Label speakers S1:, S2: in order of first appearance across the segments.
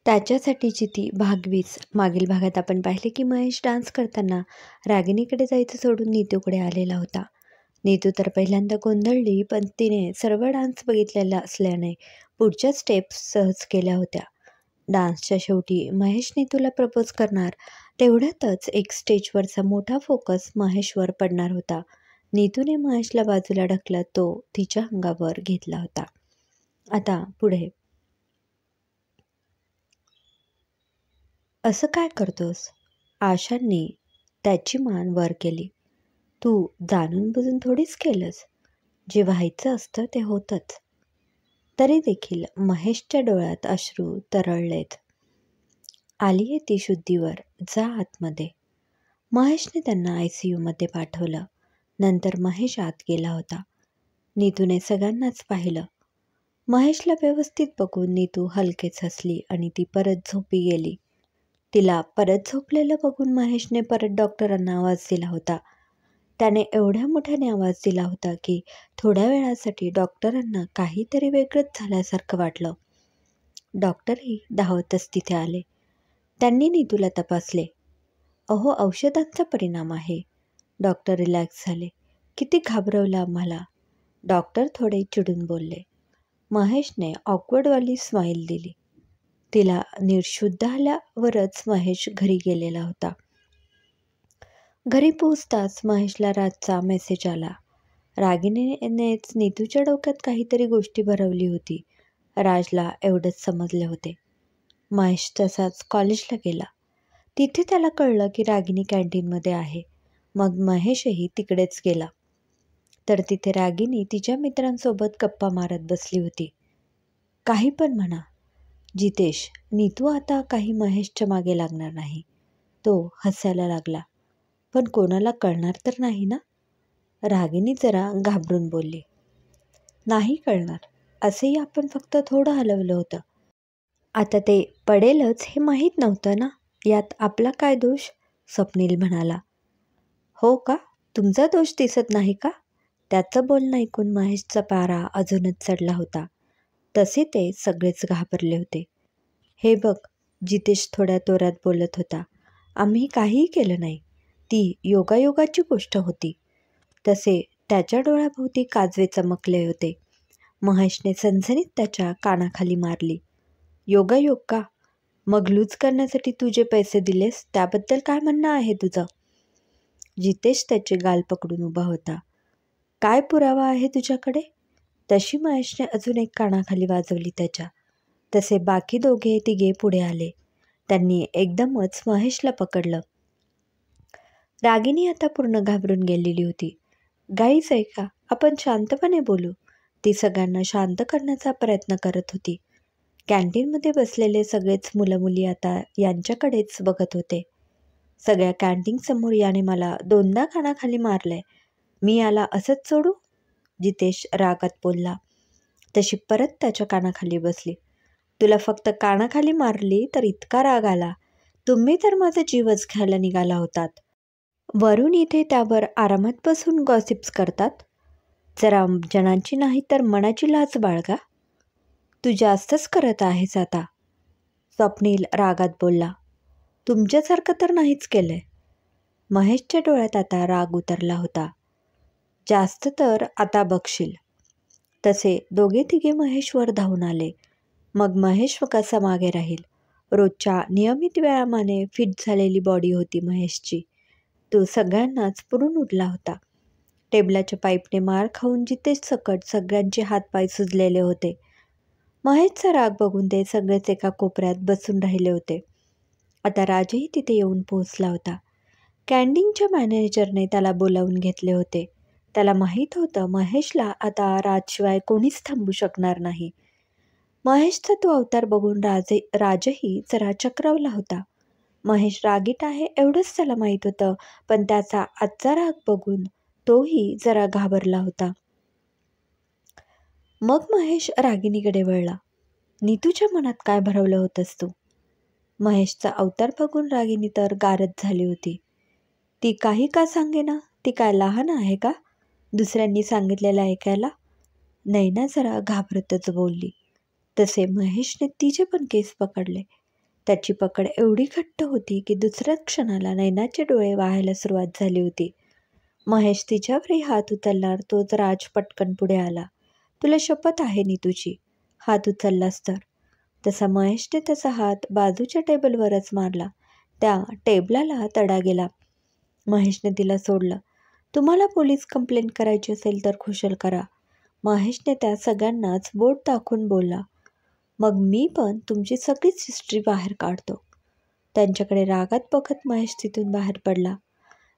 S1: त्याच्यासाठीची ती भाग 20. मागील भागात आपण पाहिले की महेश डान्स करताना रागिणीकडे जायचं सोडून नीतूकडे आलेला होता. नीतू तर पहिल्यांदा गोंधळली, पण तिने सर्व डान्स बघितलेला असल्याने पुढच्या स्टेप्स सहज केल्या होत्या. डान्सच्या शेवटी महेश नीतूला प्रपोज करणार, तेवढ्यातच एक स्टेजवरचा मोठा फोकस महेशवर पडणार होता. नीतूने महेशला बाजूला ढकलत तो तिच्या अंगावर घेतला होता. आता पुढे. असं काय करतोस? आशांनी त्याची मान वर केली. तू जाणून बुजून थोडीच केलंस. जे व्हायचं असतं ते होतंच. तरी देखील महेशच्या डोळ्यात अश्रू तरळलेत. आलीये ती शुद्धीवर, जा आतमध्ये. महेशने त्यांना ICUमध्ये पाठवलं. नंतर महेश आत गेला होता. नीतूने सगळ्यांनाच पाहिलं. महेशला व्यवस्थित बघून नीतू हलकेच हसली आणि ती परत झोपी गेली. तिला परत झोपलेलं बघून महेशने परत डॉक्टरांना आवाज दिला होता. त्याने एवढ्या मोठ्याने आवाज दिला होता की थोड्या वेळासाठी डॉक्टरांना काहीतरी वेगळंच झाल्यासारखं वाटलं. डॉक्टरही धावतच तिथे आले. त्यांनी नीतूला तपासले. अहो, औषधांचा परिणाम आहे. डॉक्टर रिलॅक्स झाले. किती घाबरवलं आम्हाला. डॉक्टर थोडे चिडून बोलले. महेशने ऑकवर्डवाली स्माईल दिली. तिला निर्शुद्ध आल्यावरच महेश घरी गेलेला होता. घरी पोहोचताच महेशला राजचा मेसेज आला. रागिणीनेच नीतूच्या डोक्यात काहीतरी गोष्टी भरवली होती. राजला एवढंच समजले होते. महेश तसाच कॉलेजला गेला. तिथे त्याला कळलं की रागिणी कॅन्टीनमध्ये आहे. मग महेशही तिकडेच गेला. तर तिथे रागिणी तिच्या मित्रांसोबत गप्पा मारत बसली होती. काही पण म्हणा जितेश, नीतू आता काही महेशच्या मागे लागणार नाही. तो हसायला लागला. पण कोणाला कळणार तर नाही ना? रागिणी जरा घाबरून बोलली. नाही कळणार. असेही आपण फक्त थोडं हलवलं होतं. आता ते पडेलच हे माहीत नव्हतं ना. यात आपला काय दोष? स्वप्नील म्हणाला. हो का? तुमचा दोष दिसत नाही का? त्याचं बोलणं ऐकून महेशचा पारा अजूनच चढला होता. तसे ते सगळेच घाबरले होते. हे बघ, जितेश थोड्या जोरात बोलत होता. आम्ही काहीही केलं नाही. ती योगायोगाची गोष्ट होती. तसे त्याच्या डोळ्याभोवती काजवे चमकले होते. महेशने सनसनीत त्याच्या कानाखाली मारली. योगायोग का? मग लूज करण्यासाठी तू जे पैसे दिलेस त्याबद्दल काय म्हणणं आहे तुझं? जितेश त्याचे गाल पकडून उभा होता. काय पुरावा आहे तुझ्याकडे? तशी महेशने अजून एक कानाखाली वाजवली त्याच्या. तसे बाकी दोघे तिघे पुढे आले. त्यांनी एकदमच महेशला पकडलं. रागिणी आता पूर्ण घाबरून गेलेली होती. गाईज ऐका, आपण शांतपणे बोलू. ती सगळ्यांना शांत करण्याचा प्रयत्न करत होती. कॅन्टीनमध्ये बसलेले सगळेच मुलं मुली आता यांच्याकडेच बघत होते. सगळ्या कॅन्टीनसमोर याने मला 2दा कानाखाली मारलंय. मी याला असंच सोडू? जितेश रागात बोलला. तशी परत त्याच्या कानाखाली बसली. तुला फक्त कानाखाली मारली तर इतका राग आला. तुम्ही तर माझा जीवच घ्यायला निघाला होतात. वरून इथे त्यावर आरामात बसून गॉसिप्स करतात. जरा जनांची नाही तर मनाची लाज बाळगा. तू जास्तच करत आहेस आता. स्वप्नील रागात बोलला. तुमच्यासारखं तर नाहीच केलंय. महेशच्या डोळ्यात आता राग उतरला होता. जास्त तर आता बघशील. तसे दोघे तिघे महेशवर धावून आले. मग महेश कसा मागे राहील? रोजच्या नियमित व्यायामाने फिट झालेली बॉडी होती महेशची. तो सगळ्यांनाच पुरून उरला होता. टेबलाच्या पाईपने मार खाऊन जितेश सकट सगळ्यांचे हातपाय सुजलेले होते. महेशचा राग बघून ते सगळेच एका कोपऱ्यात बसून राहिले होते. आता राजही तिथे येऊन पोहोचला होता. कॅन्टीनच्या मॅनेजरने त्याला बोलावून घेतले होते. त्याला माहीत होतं महेशला आता राजशिवाय कोणीच थांबू शकणार नाही. महेशचा तो अवतार बघून राजही जरा चक्रावला होता. महेश रागीट आहे एवढंच त्याला माहीत होतं, पण त्याचा आजचा राग बघून तोही जरा घाबरला होता. मग महेश रागिणीकडे वळला. नीतूच्या मनात काय भरवलं होतंस तू? महेशचा अवतार बघून रागिणी तर गारच झाली होती. ती काही का सांगेना? ती काय लहान आहे का दुसऱ्यांनी सांगितलेलं ऐकायला? नैना जरा घाबरतच बोलली. तसे महेशने तिचे पण केस पकडले. त्याची पकड एवढी घट्ट होती की दुसऱ्याच क्षणाला नैनाचे डोळे वाहायला सुरुवात झाली होती. महेश तिच्यावरही हात उचलणार तोच राज पटकन पुढे आला. तुला शपथ आहे नीतूची, हात उचललास तर. तसा महेशने त्याचा हात बाजूच्या टेबलवरच मारला. त्या टेबलाला तडा गेला. महेशने तिला सोडलं. तुम्हाला पोलीस कंप्लेंट करायची असेल तर खुशाल करा. महेशने त्या सगळ्यांनाच बोट दाखवून बोलला. मग मी पण तुमची सगळीच हिस्ट्री बाहेर काढतो. त्यांच्याकडे रागात बघत महेश तिथून बाहेर पडला.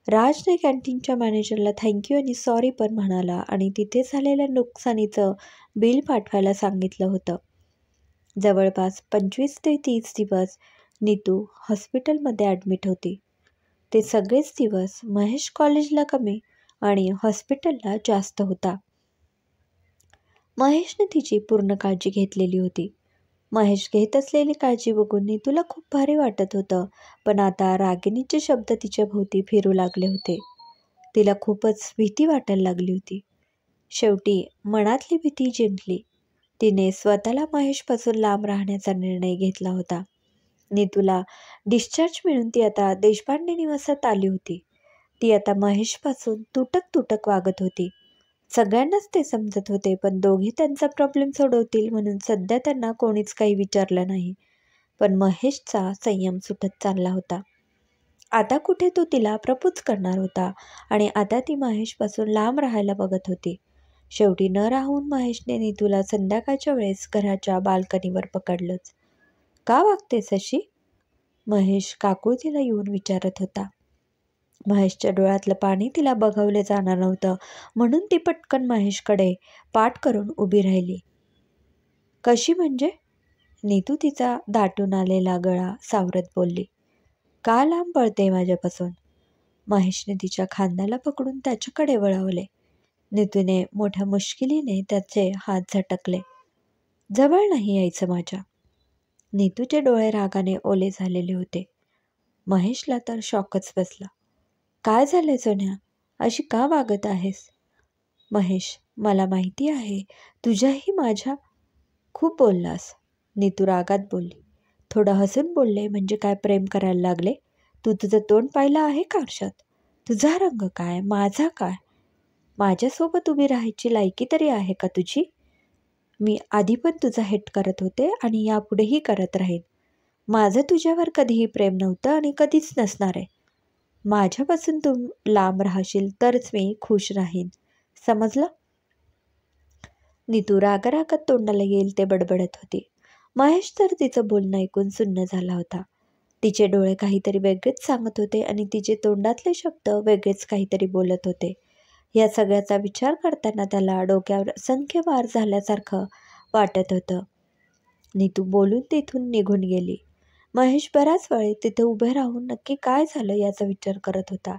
S1: राजने कॅन्टीनच्या मॅनेजरला थँक्यू आणि सॉरी पण म्हणाला आणि तिथे झालेल्या नुकसानीचं बिल पाठवायला सांगितलं होतं. जवळपास 25 ते 30 दिवस नीतू हॉस्पिटलमध्ये ॲडमिट होती. ते सगळेच दिवस महेश कॉलेजला कमी आणि हॉस्पिटलला जास्त होता. महेशने तिची पूर्ण काळजी घेतलेली होती. महेश घेत असलेली काळजी बघून नीतूला खूप भारी वाटत होतं. पण आता रागिणीचे शब्द तिच्या भोवती फिरू लागले होते. तिला खूपच भीती वाटायला लागली होती. शेवटी मनातली भीती जिंकली. तिने स्वतःला महेशपासून लांब राहण्याचा निर्णय घेतला होता. नीतूला डिस्चार्ज मिळून ती आता देशपांडे निवासात आली होती. ती आता महेशपासून तुटक वागत होती. सगळ्यांनाच ते समजत होते, पण दोघे त्यांचा प्रॉब्लेम सोडवतील म्हणून सध्या त्यांना कोणीच काही विचारलं नाही. पण महेशचा संयम सुटत चालला होता. आता कुठे तो तिला प्रपोज करणार होता आणि आता ती महेशपासून लांब राहायला बघत होती. शेवटी न राहून महेशने नीतूला संध्याकाळच्या वेळेस घराच्या बाल्कनीवर पकडलंच. का वागतेस अशी? महेश काकुळतीला येऊन विचारत होता. महेशच्या डोळ्यातलं पाणी तिला बघवले जाणार नव्हतं म्हणून ती पटकन महेशकडे पाठ करून उभी राहिली. कशी म्हणजे? नीतू तिचा दाटून आलेला गळा सावरत बोलली. का लांब पळते माझ्यापासून? महेशने तिच्या खांद्याला पकडून त्याच्याकडे वळवले. नीतूने मोठ्या मुश्किलीने त्याचे हात झटकले. जवळ नाही यायचं माझ्या. नीतूचे डोळे रागाने ओले झालेले होते. महेशला तर शॉकच बसला. काय झालंय सोन्या? अशी का वागत आहेस? महेश, मला माहिती आहे तुझ्याही माझ्या खूप बोललास. नीतू रागात बोलली. थोडं हसून बोलले. म्हणजे काय प्रेम करायला लागले? तू तुझं तोंड पाहिलं आहे का आरशात? तुझा रंग काय, माझा काय? माझ्यासोबत उभी राहायची लायकी तरी आहे का तुझी? मी आधी पण तुझा हेट करत होते आणि यापुढेही करत राहीन. माझं तुझ्यावर कधीही प्रेम नव्हतं आणि कधीच नसणार आहे. माझ्यापासून तू लांब राहशील तरच मी खुश राहीन, समजलं? नीतू रागारागात तोंडाला येईल ते बडबडत होती. महेश तर तिचं बोलणं ऐकून सुन्न झाला होता. तिचे डोळे काहीतरी वेगळेच सांगत होते आणि तिचे तोंडातले शब्द वेगळेच काहीतरी बोलत होते. या सगळ्याचा विचार करताना त्याला डोक्यावर असंख्य भार झाल्यासारखं वाटत होतं. नीतू बोलून तिथून निघून गेली. महेश बराच वेळ तिथे उभे राहून नक्की काय झालं याचा विचार करत होता.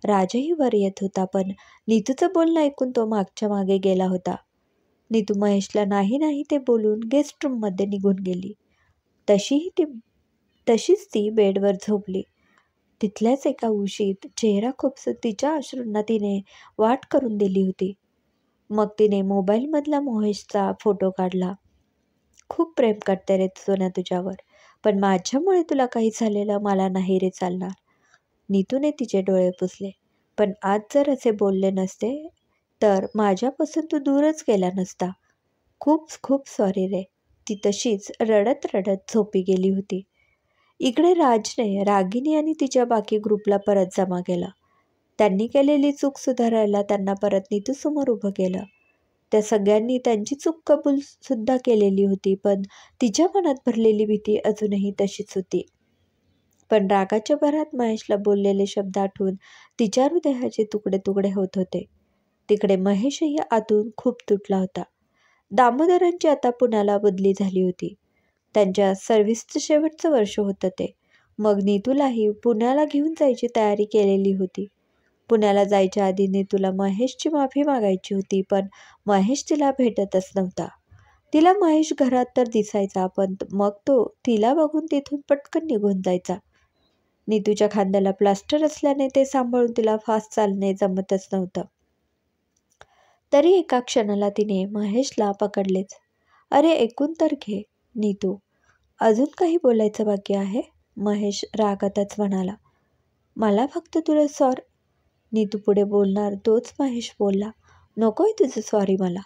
S1: राजही वर येत होता, पण नीतूचं बोलणं ऐकून तो मागच्या मागे गेला होता. नीतू महेशला नाही ते बोलून गेस्ट रूममध्ये निघून गेली. तशीच ती बेडवर झोपली. तिथल्याच एका उशीत चेहरा खुपसून तिच्या अश्रूंना तिने वाट करून दिली होती. मग तिने मोबाईलमधला महेशचा फोटो काढला. खूप प्रेम करते रे सोन्या तुझ्यावर, पण माझ्यामुळे तुला काही झालेलं मला नाही रे चालणार. नीतूने तिचे डोळे पुसले. पण आज जर असे बोलले नसते तर माझ्यापासून तू दूरच गेला नसता. खूप खूप सॉरी रे. ती तशीच रडत झोपी गेली होती. इकडे राजने रागिनी आणि तिच्या बाकी ग्रुपला परत जमा केला. त्यांनी केलेली चूक सुधारायला त्यांना परत नीतूसमोर उभं केलं. त्या सगळ्यांनी त्यांची चूक कबूल सुद्धा केलेली होती, पण तिच्या मनात भरलेली भीती अजूनही तशीच होती. पण रागाच्या भरात महेशला बोललेले शब्द आठवून तिच्या हृदयाचे तुकडे होत होते. तिकडे महेशही आतून खूप तुटला होता. दामोदरांची आता पुण्याला बदली झाली होती. त्यांच्या सर्व्हिसचं शेवटचं वर्ष होतं ते. मग नीतूलाही पुण्याला घेऊन जायची तयारी केलेली होती. पुण्याला जायच्या आधी नीतूला महेशची माफी मागायची होती, पण महेश तिला भेटतच नव्हता. तिला महेश घरात तर दिसायचा, पण मग तो तिला बघून तिथून पटकन निघून जायचा. नीतूच्या खांद्याला प्लास्टर असल्याने ते सांभाळून तिला फास्ट चालणे जमतच नव्हतं. तरी एका क्षणाला तिने महेशला पकडलेच. अरे ऐकून तर घे नीतू, अजून काही बोलायचं बाकी आहे? महेश रागातच म्हणाला. मला फक्त तुला नीतू पुढे बोलणार तोच महेश बोलला. नकोय तुझं सॉरी मला.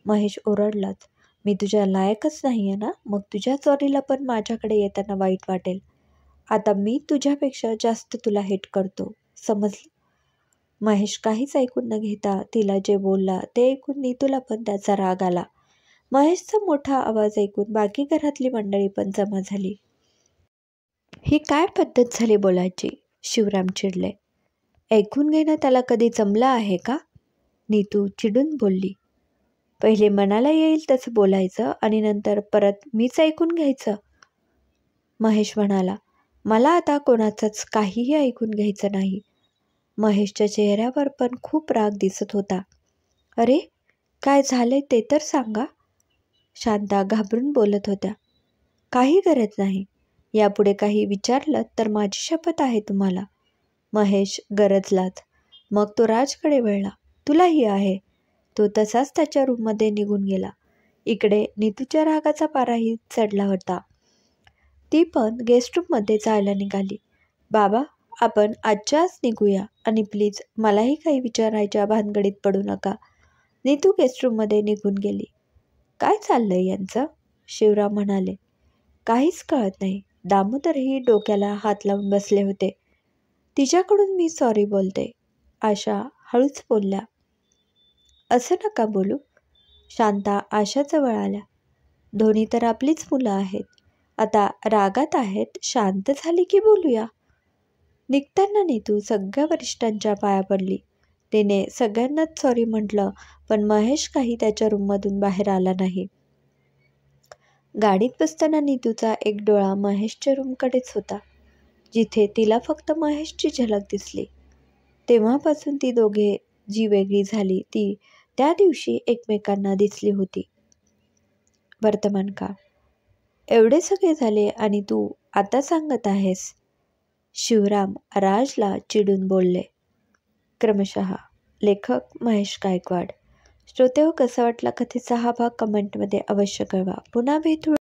S1: महेश ओरडलाच. मी तुझ्या लायकच नाही आहे ना, मग तुझ्या सॉरीला पण माझ्याकडे येताना वाईट वाटेल. आता मी तुझ्यापेक्षा जास्त तुला हेट करतो, समजलं? महेश काहीच ऐकून न घेता तिला जे बोलला ते ऐकून नीतूला पण त्याचा राग आला. महेशचा मोठा आवाज ऐकून बाकी घरातली मंडळी पण जमा झाली. ही काय पद्धत झाली बोलायची? शिवराम चिडले. ऐकून घेणं त्याला कधी जमलं आहे का? नीतू चिडून बोलली. पहिले मनाला येईल तसं बोलायचं आणि नंतर परत मीच ऐकून घ्यायचं. महेश म्हणाला. मला आता कोणाचंच काहीही ऐकून घ्यायचं नाही. महेशच्या चेहऱ्यावर पण खूप राग दिसत होता. अरे काय झालंय ते तर सांगा. शांता घाबरून बोलत होत्या. काही गरज नाही. यापुढे काही विचारलं तर माझी शपथ आहे तुम्हाला. महेश गरजलाच. मग तो राजकडे वळला. तुलाही आहे. तो तसाच त्याच्या रूममध्ये निघून गेला. इकडे नीतूच्या रागाचा पाराही चढला होता. ती पण गेस्ट रूममध्ये जायला निघाली. बाबा आपण आजच्याच निघूया आणि प्लीज मलाही काही विचारायच्या भानगडीत पडू नका. नीतू गेस्ट रूममध्ये निघून गेली. काय चाललंय यांचं? शिवराम म्हणाले. काहीच कळत नाही. दामोदरही डोक्याला हात लावून बसले होते. तिच्याकडून मी सॉरी बोलते. आशा हळूच बोलल्या. असं नका बोलू. शांता आशाजवळ आल्या. दोन्ही तर आपलीच मुलं आहेत. आता रागात आहेत, शांत झाली की बोलूया. निघताना नीतू सगळ्या वरिष्ठांच्या पाया पडली. तिने सगळ्यांनाच सॉरी म्हटलं, पण महेश काही त्याच्या रूममधून बाहेर आला नाही. गाडीत बसताना नीतूचा एक डोळा महेशच्या रूमकडेच होता, जिथे तिला फक्त महेशची झलक दिसली. तेव्हापासून ती दोघे जी वेगळी झाली ती त्या दिवशी एकमेकांना दिसली होती. वर्तमान काळ. एवढे सगळे झाले आणि तू आता सांगत आहेस? शिवराम राजला चिडून बोलले. क्रमशः लेखक महेश गायकवाड. श्रोतेहो, कसा वाटला कथेचा हा भाग कमेंटमध्ये अवश्य कळवा. पुन्हा भेटू.